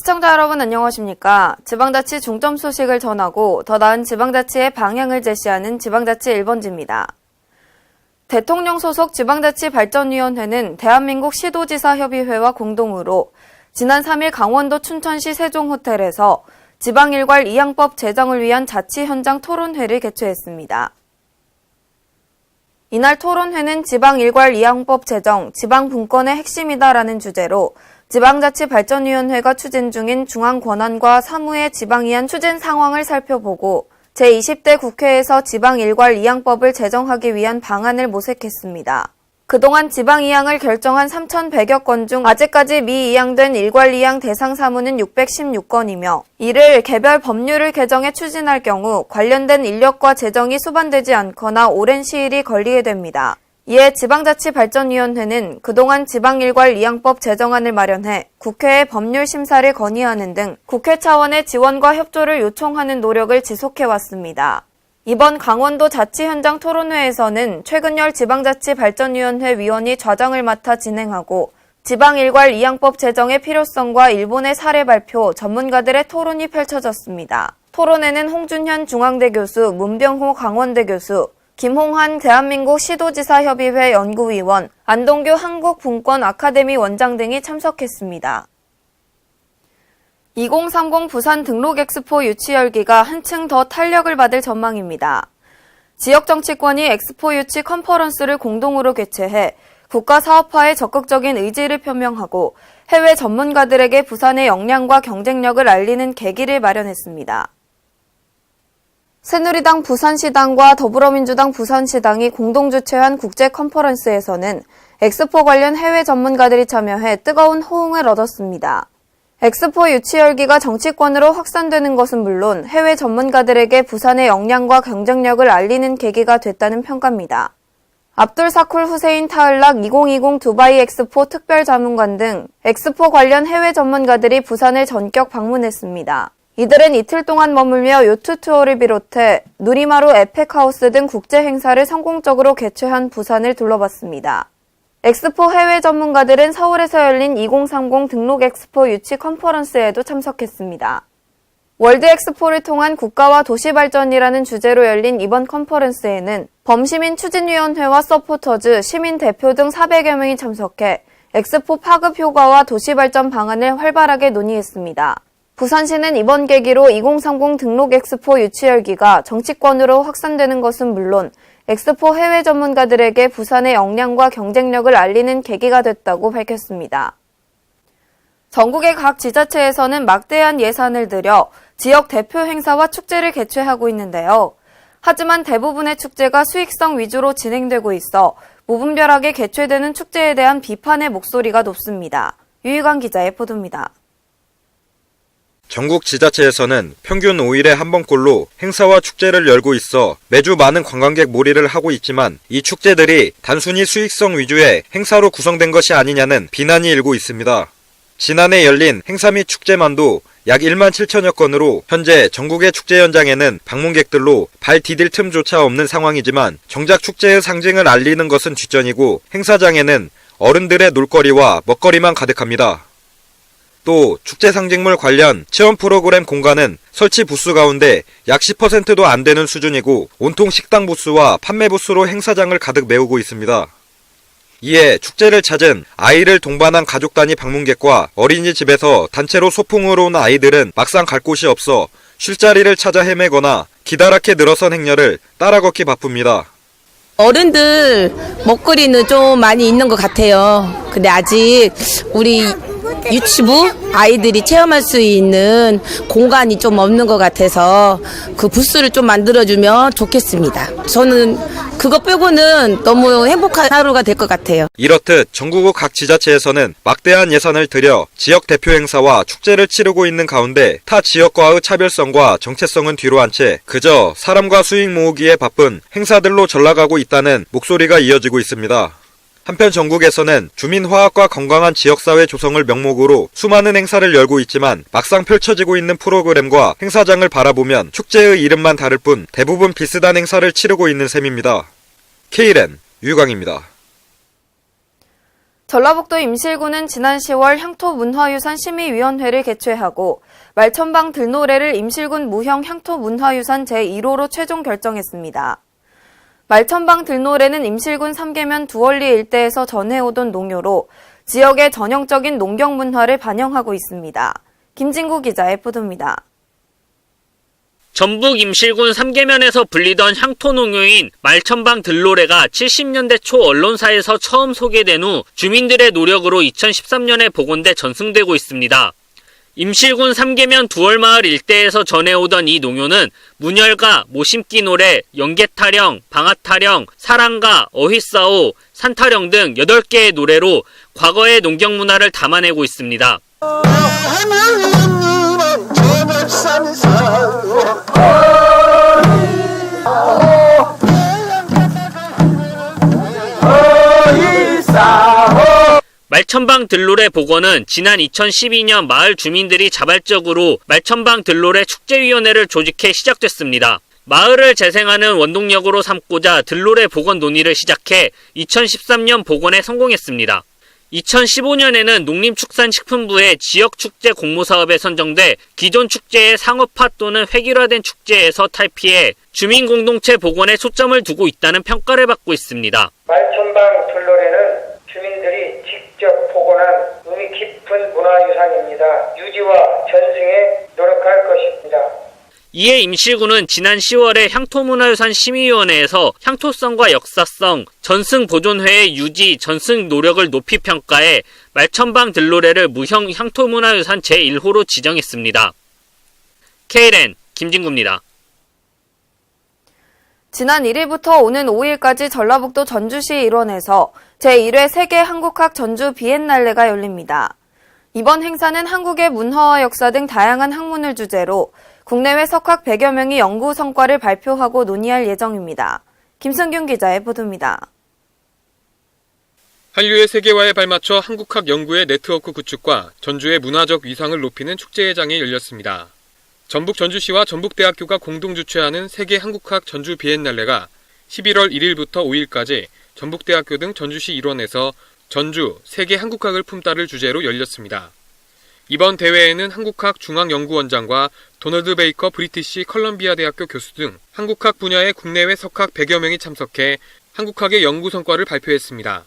시청자 여러분 안녕하십니까? 지방자치 중점 소식을 전하고 더 나은 지방자치의 방향을 제시하는 지방자치 1번지입니다. 대통령 소속 지방자치발전위원회는 대한민국 시도지사협의회와 공동으로 지난 3일 강원도 춘천시 세종호텔에서 지방일괄 이양법 제정을 위한 자치 현장 토론회를 개최했습니다. 이날 토론회는 지방일괄 이양법 제정, 지방분권의 핵심이다라는 주제로 지방자치발전위원회가 추진 중인 중앙권한과 사무의 지방이안 추진 상황을 살펴보고 제20대 국회에서 지방일괄 이양법을 제정하기 위한 방안을 모색했습니다. 그동안 지방이양을 결정한 3,100여 건 중 아직까지 미이양된 일괄이양 대상 사무는 616건이며 이를 개별 법률을 개정해 추진할 경우 관련된 인력과 재정이 수반되지 않거나 오랜 시일이 걸리게 됩니다. 이에 지방자치발전위원회는 그동안 지방일괄 이양법 제정안을 마련해 국회에 법률 심사를 건의하는 등 국회 차원의 지원과 협조를 요청하는 노력을 지속해왔습니다. 이번 강원도 자치 현장 토론회에서는 최근열 지방자치발전위원회 위원이 좌장을 맡아 진행하고 지방일괄 이양법 제정의 필요성과 일본의 사례 발표, 전문가들의 토론이 펼쳐졌습니다. 토론회는 홍준현 중앙대 교수, 문병호 강원대 교수, 김홍환 대한민국 시도지사협의회 연구위원, 안동규 한국분권 아카데미 원장 등이 참석했습니다. 2030 부산 등록 엑스포 유치 열기가 한층 더 탄력을 받을 전망입니다. 지역 정치권이 엑스포 유치 컨퍼런스를 공동으로 개최해 국가 사업화에 적극적인 의지를 표명하고 해외 전문가들에게 부산의 역량과 경쟁력을 알리는 계기를 마련했습니다. 새누리당 부산시당과 더불어민주당 부산시당이 공동 주최한 국제 컨퍼런스에서는 엑스포 관련 해외 전문가들이 참여해 뜨거운 호응을 얻었습니다. 엑스포 유치 열기가 정치권으로 확산되는 것은 물론 해외 전문가들에게 부산의 역량과 경쟁력을 알리는 계기가 됐다는 평가입니다. 압둘 사쿨 후세인 타흘락 2020 두바이 엑스포 특별자문관 등 엑스포 관련 해외 전문가들이 부산을 전격 방문했습니다. 이들은 이틀 동안 머물며 요트 투어를 비롯해 누리마루 에펙하우스 등 국제 행사를 성공적으로 개최한 부산을 둘러봤습니다. 엑스포 해외 전문가들은 서울에서 열린 2030 등록 엑스포 유치 컨퍼런스에도 참석했습니다. 월드 엑스포를 통한 국가와 도시 발전이라는 주제로 열린 이번 컨퍼런스에는 범시민 추진위원회와 서포터즈, 시민 대표 등 400여 명이 참석해 엑스포 파급 효과와 도시 발전 방안을 활발하게 논의했습니다. 부산시는 이번 계기로 2030 등록 엑스포 유치 열기가 정치권으로 확산되는 것은 물론 엑스포 해외 전문가들에게 부산의 역량과 경쟁력을 알리는 계기가 됐다고 밝혔습니다. 전국의 각 지자체에서는 막대한 예산을 들여 지역 대표 행사와 축제를 개최하고 있는데요. 하지만 대부분의 축제가 수익성 위주로 진행되고 있어 무분별하게 개최되는 축제에 대한 비판의 목소리가 높습니다. 유희관 기자의 보도입니다. 전국 지자체에서는 평균 5일에 한 번꼴로 행사와 축제를 열고 있어 매주 많은 관광객 몰이를 하고 있지만 이 축제들이 단순히 수익성 위주의 행사로 구성된 것이 아니냐는 비난이 일고 있습니다. 지난해 열린 행사 및 축제만도 약 1만 7천여 건으로 현재 전국의 축제 현장에는 방문객들로 발 디딜 틈조차 없는 상황이지만 정작 축제의 상징을 알리는 것은 뒷전이고 행사장에는 어른들의 놀거리와 먹거리만 가득합니다. 또 축제 상징물 관련 체험 프로그램 공간은 설치 부스 가운데 약 10%도 안 되는 수준이고 온통 식당 부스와 판매 부스로 행사장을 가득 메우고 있습니다. 이에 축제를 찾은 아이를 동반한 가족 단위 방문객과 어린이집에서 단체로 소풍으로 온 아이들은 막상 갈 곳이 없어 쉴 자리를 찾아 헤매거나 기다랗게 늘어선 행렬을 따라 걷기 바쁩니다. 어른들 먹거리는 좀 많이 있는 것 같아요. 근데 아직 우리 유치부 아이들이 체험할 수 있는 공간이 좀 없는 것 같아서 그 부스를 좀 만들어주면 좋겠습니다. 저는 그거 빼고는 너무 행복한 하루가 될 것 같아요. 이렇듯 전국의 각 지자체에서는 막대한 예산을 들여 지역 대표 행사와 축제를 치르고 있는 가운데 타 지역과의 차별성과 정체성은 뒤로 한 채 그저 사람과 수익 모으기에 바쁜 행사들로 전락하고 있다는 목소리가 이어지고 있습니다. 한편 전국에서는 주민화합과 건강한 지역사회 조성을 명목으로 수많은 행사를 열고 있지만 막상 펼쳐지고 있는 프로그램과 행사장을 바라보면 축제의 이름만 다를 뿐 대부분 비슷한 행사를 치르고 있는 셈입니다. K랜 유광입니다. 전라북도 임실군은 지난 10월 향토문화유산 심의위원회를 개최하고 말천방 들노래를 임실군 무형 향토문화유산 제1호로 최종 결정했습니다. 말천방 들노래는 임실군 삼계면 두월리 일대에서 전해오던 농요로 지역의 전형적인 농경 문화를 반영하고 있습니다. 김진구 기자의 보도입니다. 전북 임실군 삼계면에서 불리던 향토농요인 말천방 들노래가 70년대 초 언론사에서 처음 소개된 후 주민들의 노력으로 2013년에 복원돼 전승되고 있습니다. 임실군 삼계면 두월마을 일대에서 전해오던 이 농요는 문열가, 모심기 노래, 연계타령, 방아타령, 사랑가, 어휘싸오, 산타령 등 8개의 노래로 과거의 농경 문화를 담아내고 있습니다. 말천방 들노래 복원은 지난 2012년 마을 주민들이 자발적으로 말천방 들노래 축제위원회를 조직해 시작됐습니다. 마을을 재생하는 원동력으로 삼고자 들노래 복원 논의를 시작해 2013년 복원에 성공했습니다. 2015년에는 농림축산식품부의 지역축제 공모사업에 선정돼 기존 축제의 상업화 또는 획일화된 축제에서 탈피해 주민공동체 복원에 초점을 두고 있다는 평가를 받고 있습니다. 말천방 들노래는 주민들이 직접 복원한 의미 깊은 문화유산입니다. 유지와 전승에 노력할 것입니다. 이에 임실군은 지난 10월에 향토문화유산 심의위원회에서 향토성과 역사성, 전승 보존회의 유지, 전승 노력을 높이 평가해 말천방 들노래를 무형 향토문화유산 제1호로 지정했습니다. KLN 김진구입니다. 지난 1일부터 오는 5일까지 전라북도 전주시 일원에서 제1회 세계 한국학 전주 비엔날레가 열립니다. 이번 행사는 한국의 문화와 역사 등 다양한 학문을 주제로 국내외 석학 100여 명이 연구 성과를 발표하고 논의할 예정입니다. 김승균 기자의 보도입니다. 한류의 세계화에 발맞춰 한국학 연구의 네트워크 구축과 전주의 문화적 위상을 높이는 축제회장이 열렸습니다. 전북 전주시와 전북대학교가 공동 주최하는 세계 한국학 전주 비엔날레가 11월 1일부터 5일까지 전북대학교 등 전주시 일원에서 전주 세계 한국학을 품다를 주제로 열렸습니다. 이번 대회에는 한국학 중앙연구원장과 도널드 베이커 브리티시 컬럼비아 대학교 교수 등 한국학 분야의 국내외 석학 100여 명이 참석해 한국학의 연구 성과를 발표했습니다.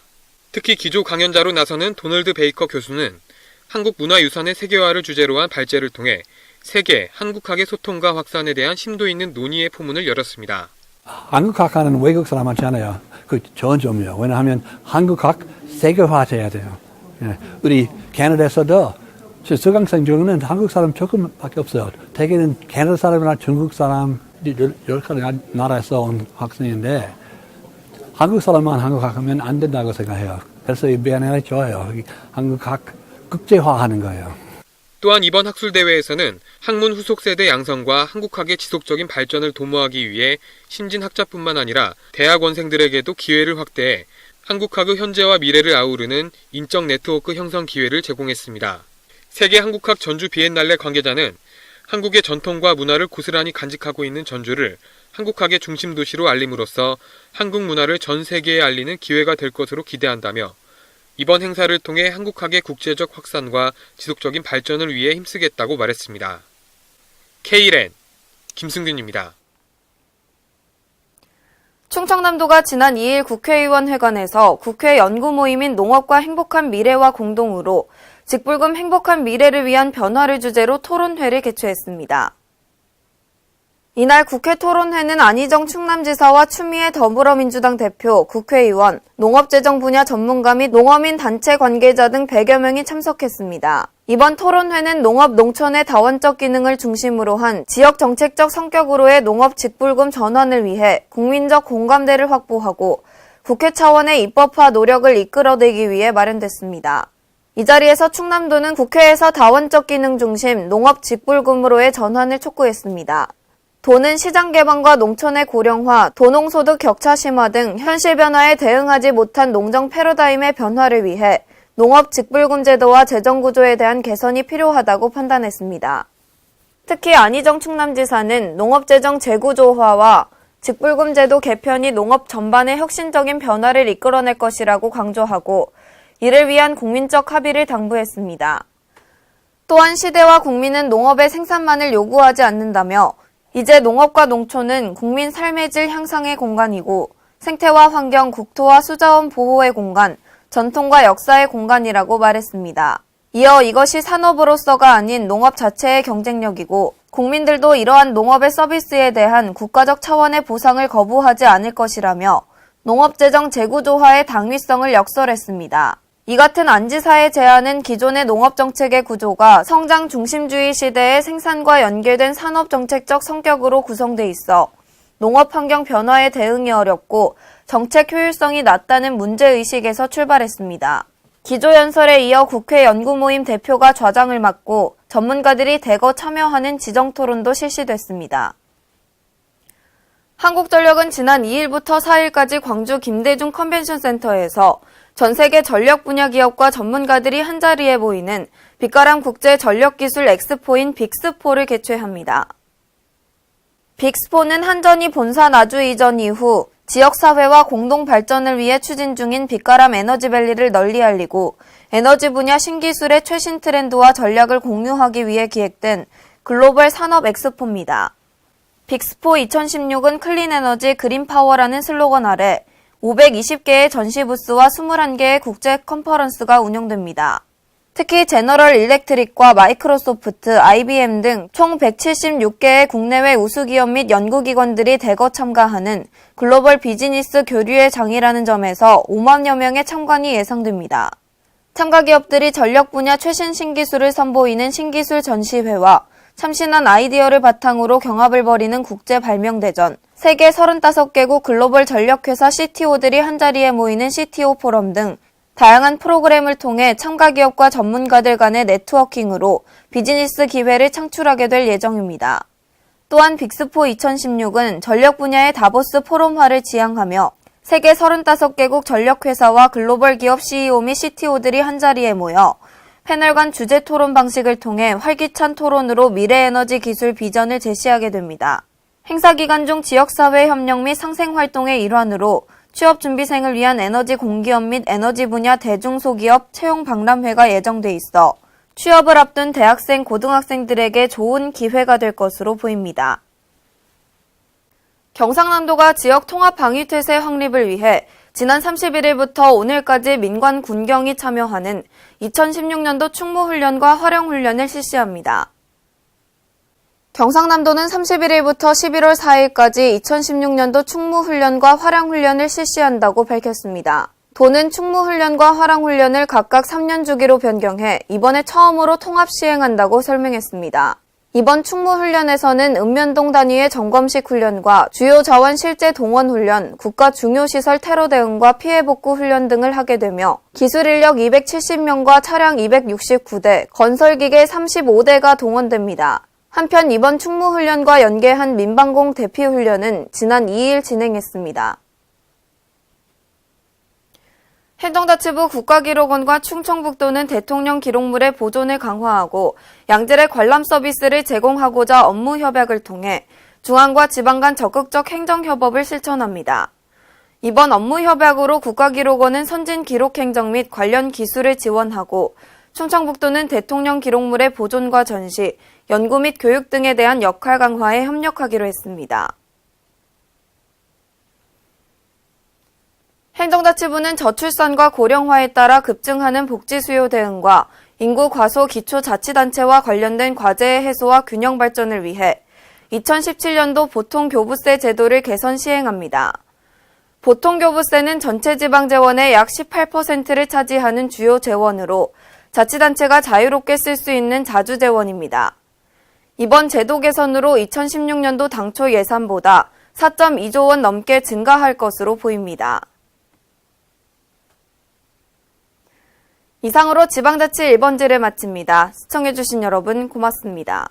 특히 기조 강연자로 나서는 도널드 베이커 교수는 한국 문화유산의 세계화를 주제로 한 발제를 통해 세계 한국학의 소통과 확산에 대한 심도 있는 논의의 포문을 열었습니다. 한국학하는 외국 사람 많잖아요. 그 좋은 점이에요. 왜냐하면 한국학 세계화돼야 돼요. 우리 캐나다에서도 수강생 중에는 한국 사람 조금밖에 없어요. 대개는 캐나다 사람이나 중국 사람, 여러 나라에서 온 학생인데 한국 사람만 한국학하면 안 된다고 생각해요. 그래서 이 비엔날레 좋아요. 한국학 국제화하는 거예요. 또한 이번 학술대회에서는 학문 후속 세대 양성과 한국학의 지속적인 발전을 도모하기 위해 신진학자뿐만 아니라 대학원생들에게도 기회를 확대해 한국학의 현재와 미래를 아우르는 인적 네트워크 형성 기회를 제공했습니다. 세계 한국학 전주 비엔날레 관계자는 한국의 전통과 문화를 고스란히 간직하고 있는 전주를 한국학의 중심 도시로 알림으로써 한국 문화를 전 세계에 알리는 기회가 될 것으로 기대한다며 이번 행사를 통해 한국학의 국제적 확산과 지속적인 발전을 위해 힘쓰겠다고 말했습니다. KLN 김승균입니다. 충청남도가 지난 2일 국회의원회관에서 국회 연구 모임인 농업과 행복한 미래와 공동으로 직불금 행복한 미래를 위한 변화를 주제로 토론회를 개최했습니다. 이날 국회 토론회는 안희정 충남지사와 추미애 더불어민주당 대표, 국회의원, 농업재정 분야 전문가 및 농어민 단체 관계자 등 100여 명이 참석했습니다. 이번 토론회는 농업 농촌의 다원적 기능을 중심으로 한 지역 정책적 성격으로의 농업 직불금 전환을 위해 국민적 공감대를 확보하고 국회 차원의 입법화 노력을 이끌어내기 위해 마련됐습니다. 이 자리에서 충남도는 국회에서 다원적 기능 중심 농업 직불금으로의 전환을 촉구했습니다. 도는 시장 개방과 농촌의 고령화, 도농소득 격차 심화 등 현실 변화에 대응하지 못한 농정 패러다임의 변화를 위해 농업 직불금 제도와 재정 구조에 대한 개선이 필요하다고 판단했습니다. 특히 안희정 충남지사는 농업재정 재구조화와 직불금 제도 개편이 농업 전반의 혁신적인 변화를 이끌어낼 것이라고 강조하고 이를 위한 국민적 합의를 당부했습니다. 또한 시대와 국민은 농업의 생산만을 요구하지 않는다며 이제 농업과 농촌은 국민 삶의 질 향상의 공간이고 생태와 환경, 국토와 수자원 보호의 공간, 전통과 역사의 공간이라고 말했습니다. 이어 이것이 산업으로서가 아닌 농업 자체의 경쟁력이고 국민들도 이러한 농업의 서비스에 대한 국가적 차원의 보상을 거부하지 않을 것이라며 농업재정 재구조화의 당위성을 역설했습니다. 이 같은 안지사의 제안은 기존의 농업정책의 구조가 성장 중심주의 시대의 생산과 연계된 산업정책적 성격으로 구성돼 있어 농업 환경 변화에 대응이 어렵고 정책 효율성이 낮다는 문제의식에서 출발했습니다. 기조연설에 이어 국회 연구모임 대표가 좌장을 맡고 전문가들이 대거 참여하는 지정토론도 실시됐습니다. 한국전력은 지난 2일부터 4일까지 광주 김대중 컨벤션센터에서 전 세계 전력 분야 기업과 전문가들이 한자리에 모이는 빛가람 국제 전력기술 엑스포인 빅스포를 개최합니다. 빅스포는 한전이 본사 나주 이전 이후 지역사회와 공동 발전을 위해 추진 중인 빛가람 에너지밸리를 널리 알리고 에너지 분야 신기술의 최신 트렌드와 전략을 공유하기 위해 기획된 글로벌 산업 엑스포입니다. 빅스포 2016은 클린에너지 그린파워라는 슬로건 아래 520개의 전시 부스와 21개의 국제 컨퍼런스가 운영됩니다. 특히 제너럴 일렉트릭과 마이크로소프트, IBM 등 총 176개의 국내외 우수기업 및 연구기관들이 대거 참가하는 글로벌 비즈니스 교류의 장이라는 점에서 5만여 명의 참관이 예상됩니다. 참가 기업들이 전력 분야 최신 신기술을 선보이는 신기술 전시회와 참신한 아이디어를 바탕으로 경합을 벌이는 국제 발명대전, 세계 35개국 글로벌 전력회사 CTO들이 한자리에 모이는 CTO 포럼 등 다양한 프로그램을 통해 참가 기업과 전문가들 간의 네트워킹으로 비즈니스 기회를 창출하게 될 예정입니다. 또한 빅스포 2016은 전력 분야의 다보스 포럼화를 지향하며 세계 35개국 전력회사와 글로벌 기업 CEO 및 CTO들이 한자리에 모여 패널 간 주제 토론 방식을 통해 활기찬 토론으로 미래 에너지 기술 비전을 제시하게 됩니다. 행사 기간 중 지역사회 협력 및 상생활동의 일환으로 취업준비생을 위한 에너지 공기업 및 에너지 분야 대중소기업 채용 박람회가 예정돼 있어 취업을 앞둔 대학생, 고등학생들에게 좋은 기회가 될 것으로 보입니다. 경상남도가 지역 통합 방위태세 확립을 위해 지난 31일부터 오늘까지 민관 군경이 참여하는 2016년도 충무훈련과 활용훈련을 실시합니다. 경상남도는 31일부터 11월 4일까지 2016년도 충무훈련과 활용훈련을 실시한다고 밝혔습니다. 도는 충무훈련과 활용훈련을 각각 3년 주기로 변경해 이번에 처음으로 통합 시행한다고 설명했습니다. 이번 충무훈련에서는 읍면동 단위의 점검식 훈련과 주요 자원 실제 동원 훈련, 국가 중요시설 테러 대응과 피해 복구 훈련 등을 하게 되며 기술 인력 270명과 차량 269대, 건설기계 35대가 동원됩니다. 한편 이번 충무훈련과 연계한 민방공 대피훈련은 지난 2일 진행했습니다. 행정자치부 국가기록원과 충청북도는 대통령 기록물의 보존을 강화하고 양질의 관람 서비스를 제공하고자 업무 협약을 통해 중앙과 지방 간 적극적 행정협업을 실천합니다. 이번 업무 협약으로 국가기록원은 선진 기록행정 및 관련 기술을 지원하고 충청북도는 대통령 기록물의 보존과 전시, 연구 및 교육 등에 대한 역할 강화에 협력하기로 했습니다. 행정자치부는 저출산과 고령화에 따라 급증하는 복지 수요 대응과 인구 과소 기초자치단체와 관련된 과제의 해소와 균형 발전을 위해 2017년도 보통교부세 제도를 개선 시행합니다. 보통교부세는 전체 지방재원의 약 18%를 차지하는 주요 재원으로 자치단체가 자유롭게 쓸 수 있는 자주재원입니다. 이번 제도 개선으로 2016년도 당초 예산보다 4.2조 원 넘게 증가할 것으로 보입니다. 이상으로 지방자치 1번지를 마칩니다. 시청해주신 여러분 고맙습니다.